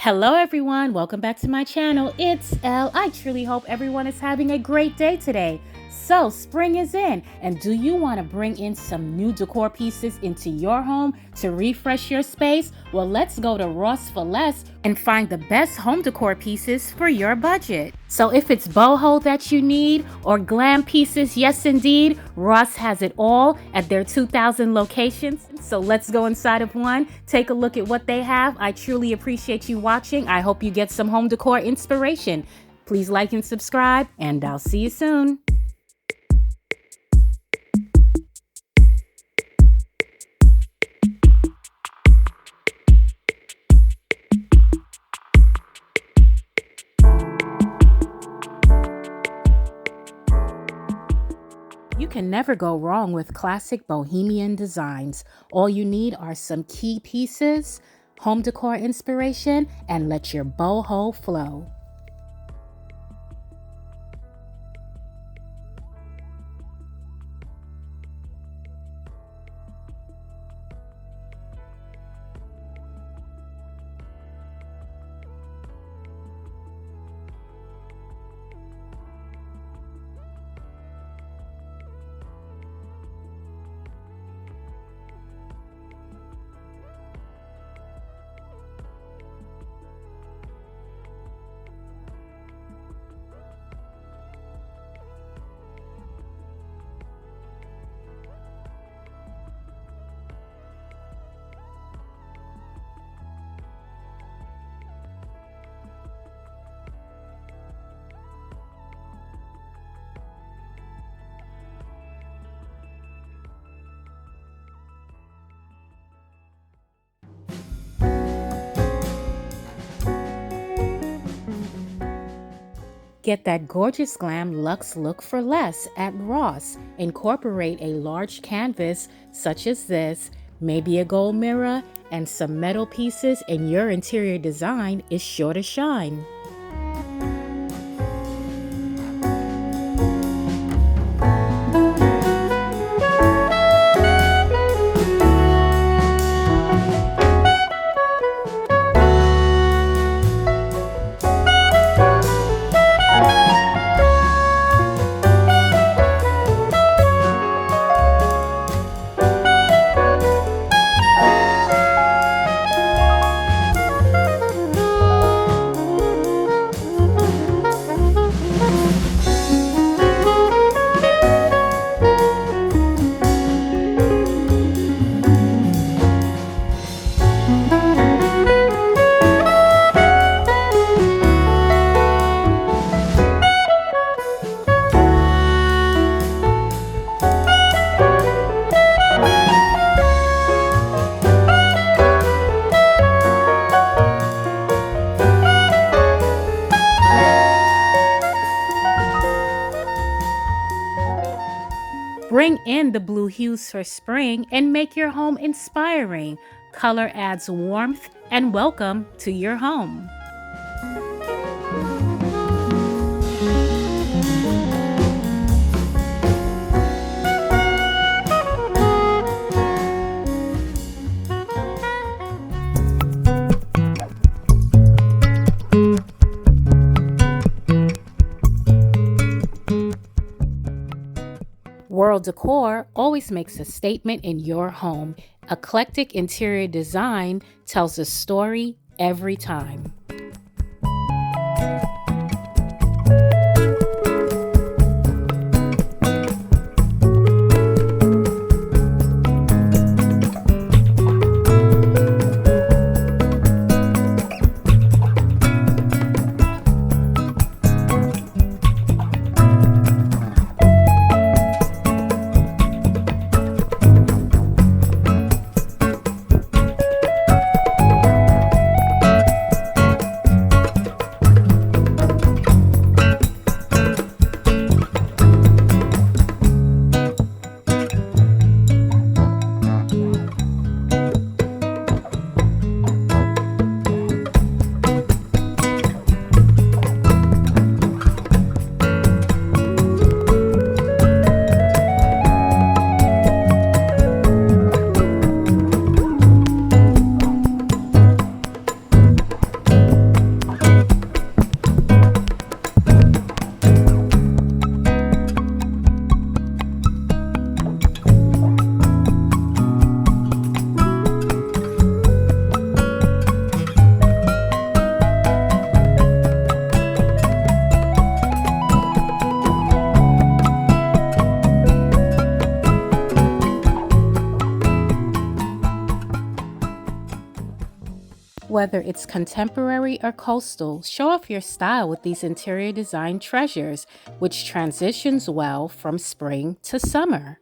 Hello everyone, welcome back to my channel. It's Elle. I truly hope everyone is having a great day today. So spring is in, and do you want to bring in some new decor pieces into your home to refresh your space? Well, let's go to Ross for Less and find the best home decor pieces for your budget. So if it's boho that you need or glam pieces, yes indeed, Ross has it all at their 2,000 locations. So let's go inside of one, take a look at what they have. I truly appreciate you watching. I hope you get some home decor inspiration. Please like and subscribe, and I'll see you soon. You can never go wrong with classic bohemian designs. All you need are some key pieces, home decor inspiration, and let your boho flow. Get that gorgeous glam luxe look for less at Ross. Incorporate a large canvas such as this, maybe a gold mirror, and some metal pieces, and your interior design is sure to shine. Bring in the blue hues for spring and make your home inspiring. Color adds warmth and welcome to your home. World Decor always makes a statement in your home. Eclectic interior design tells a story every time. whether it's contemporary or coastal, show off your style with these interior design treasures, which transitions well from spring to summer.